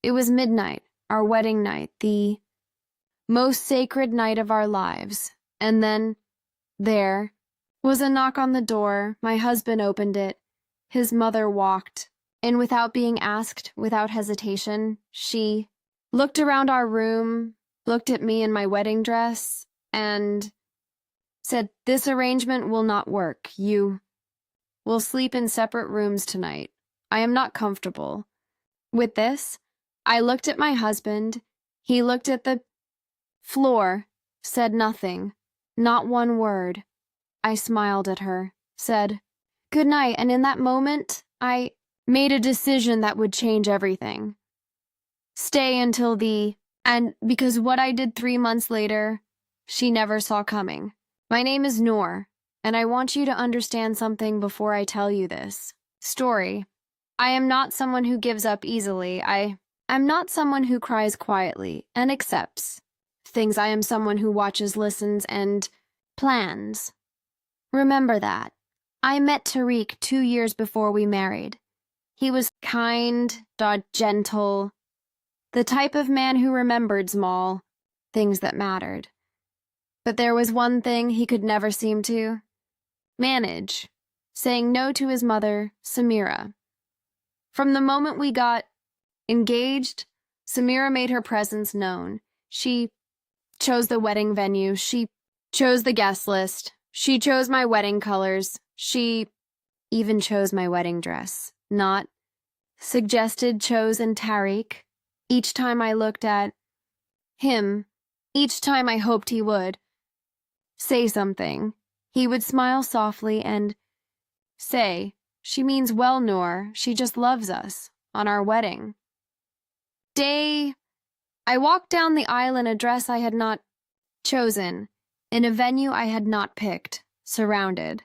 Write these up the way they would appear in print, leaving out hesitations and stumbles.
It was midnight, our wedding night, the most sacred night of our lives. And then, there was a knock on the door. My husband opened it. His mother walked, and without being asked, without hesitation, she looked around our room, looked at me in my wedding dress, and said, "This arrangement will not work. You will sleep in separate rooms tonight. I am not comfortable." With this, I looked at my husband. He looked at the floor, said nothing, not one word. I smiled at her, said, "Good night," and in that moment, I made a decision that would change everything. Stay until and because what I did 3 months later, she never saw coming. My name is Noor, and I want you to understand something before I tell you this story. I am not someone who gives up easily. I'm not someone who cries quietly and accepts things. I am someone who watches, listens, and plans. Remember that. I met Tariq 2 years before we married. He was kind, gentle, the type of man who remembered small things that mattered. But there was one thing he could never seem to manage: saying no to his mother, Samira. From the moment we got engaged, Samira made her presence known. She chose the wedding venue. She chose the guest list. She chose my wedding colors. She even chose my wedding dress. Not suggested, chosen Tariq. Each time I looked at him, each time I hoped he would say something, he would smile softly and say, "She means well, Noor. She just loves us." On our wedding day, I walked down the aisle in a dress I had not chosen, in a venue I had not picked, surrounded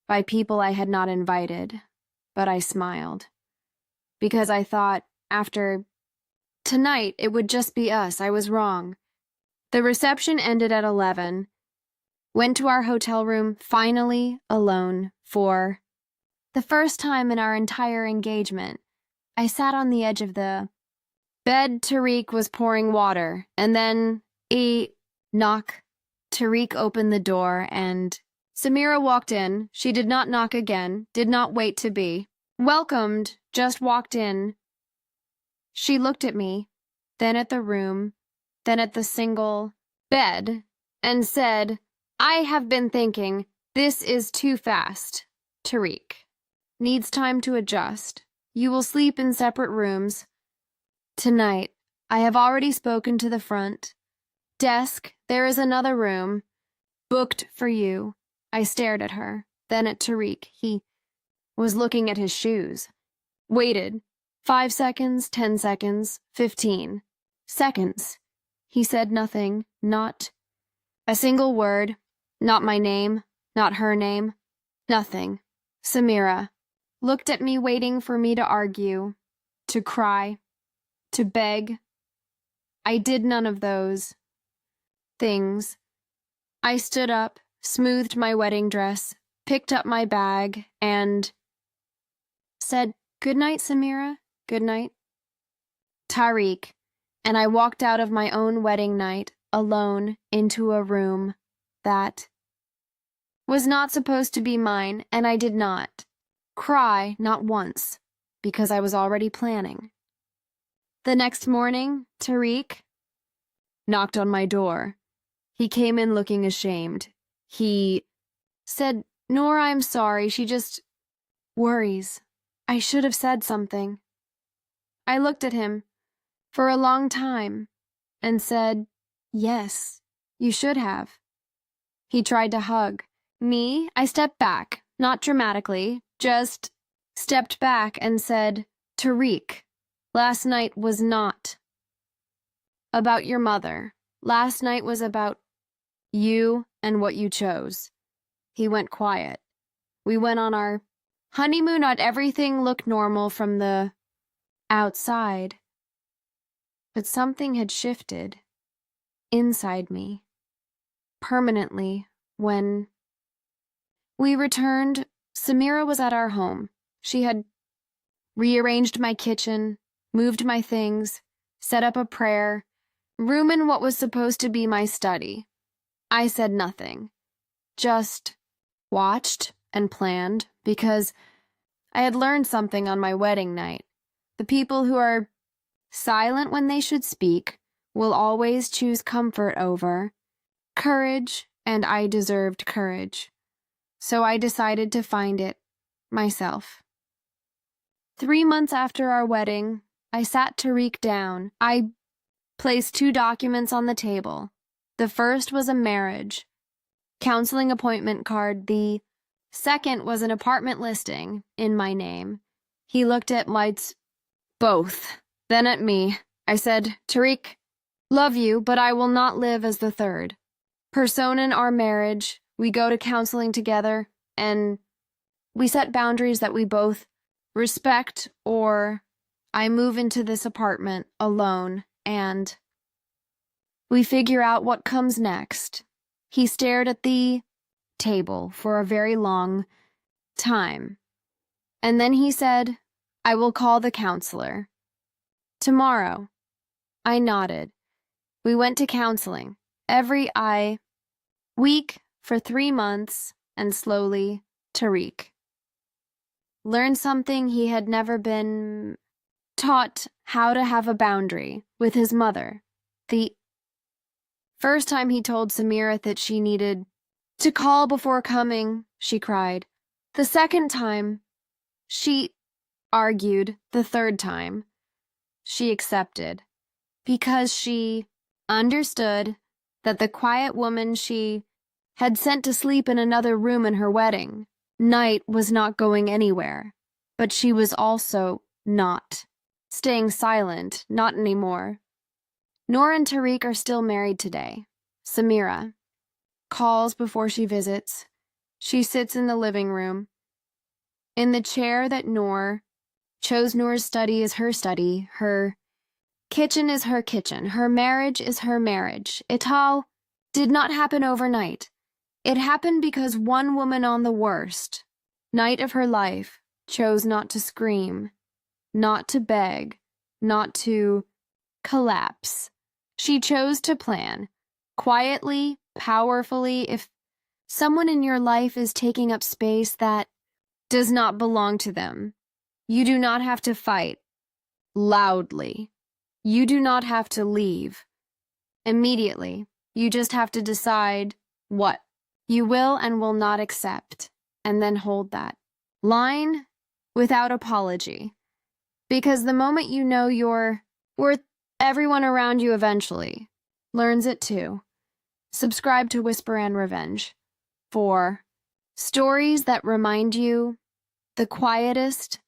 by people I had not invited, but I smiled. Because I thought, after tonight, it would just be us. I was wrong. The reception ended at 11. Went to our hotel room, finally alone, for the first time in our entire engagement. I sat on the edge of the bed. Tariq was pouring water, and then a knock. Tariq opened the door, and Samira walked in. She did not knock again, did not wait to be welcomed, just walked in. She looked at me, then at the room, then at the single bed, and said, "I have been thinking, this is too fast. Tariq needs time to adjust. You will sleep in separate rooms tonight. I have already spoken to the front desk. There is another room booked for you." I stared at her, then at Tariq. He was looking at his shoes. Waited. 5 seconds, 10 seconds, 15 seconds. He said nothing, not a single word, not my name, not her name, nothing. Samira looked at me, waiting for me to argue, to cry, to beg. I did none of those things. I stood up, smoothed my wedding dress, picked up my bag, and said, "Good night, Samira. Good night, Tariq." And I walked out of my own wedding night, alone, into a room that was not supposed to be mine, and I did not cry, not once, because I was already planning. The next morning, Tariq knocked on my door. He came in looking ashamed. He said, "Noor, I'm sorry. She just worries. I should have said something." I looked at him for a long time and said, "Yes, you should have." He tried to hug me. I stepped back, not dramatically, just stepped back and said, "Tariq, last night was not about your mother. Last night was about you and what you chose." He went quiet. We went on our honeymoon. Not everything looked normal from the outside, but something had shifted inside me permanently. When we returned, Samira was at our home. She had rearranged my kitchen, moved my things, set up a prayer, room in what was supposed to be my study. I said nothing, just watched and planned because I had learned something on my wedding night. The people who are silent when they should speak will always choose comfort over courage, and I deserved courage. So I decided to find it myself. 3 months after our wedding, I sat Tariq down. I placed 2 documents on the table. The first was a marriage counseling appointment card. The second was an apartment listing in my name. He looked at lights, both, then at me. I said, Tariq, love you, but I will not live as the third. Person our marriage, we go to counseling together, and we set boundaries that we both respect, or I move into this apartment alone, and we figure out what comes next. He stared at the table for a very long time, and then he said, I will call the counselor. Tomorrow. I nodded. We went to counseling every week for 3 months, and slowly, Tariq learned something he had never been taught: how to have a boundary with his mother. The first time he told Samira that she needed to call before coming, she cried. The second time, she argued. The third time, she accepted, because she understood that the quiet woman she had sent to sleep in another room in her wedding night was not going anywhere, but she was also not staying silent, not anymore. Noor and Tariq are still married today. Samira calls before she visits. She sits in the living room, in the chair that Noor chose. Noor's study is her study, her kitchen is her kitchen, her marriage is her marriage. It all did not happen overnight. It happened because one woman on the worst night of her life chose not to scream, not to beg, not to collapse. She chose to plan, quietly, powerfully. If someone in your life is taking up space that does not belong to them, you do not have to fight loudly. You do not have to leave immediately. You just have to decide what you will and will not accept, and then hold that line without apology. Because the moment you know your worth, everyone around you eventually learns it too. Subscribe to Whisper and Revenge for stories that remind you the quietest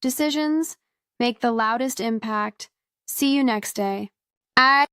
decisions make the loudest impact. See you next day.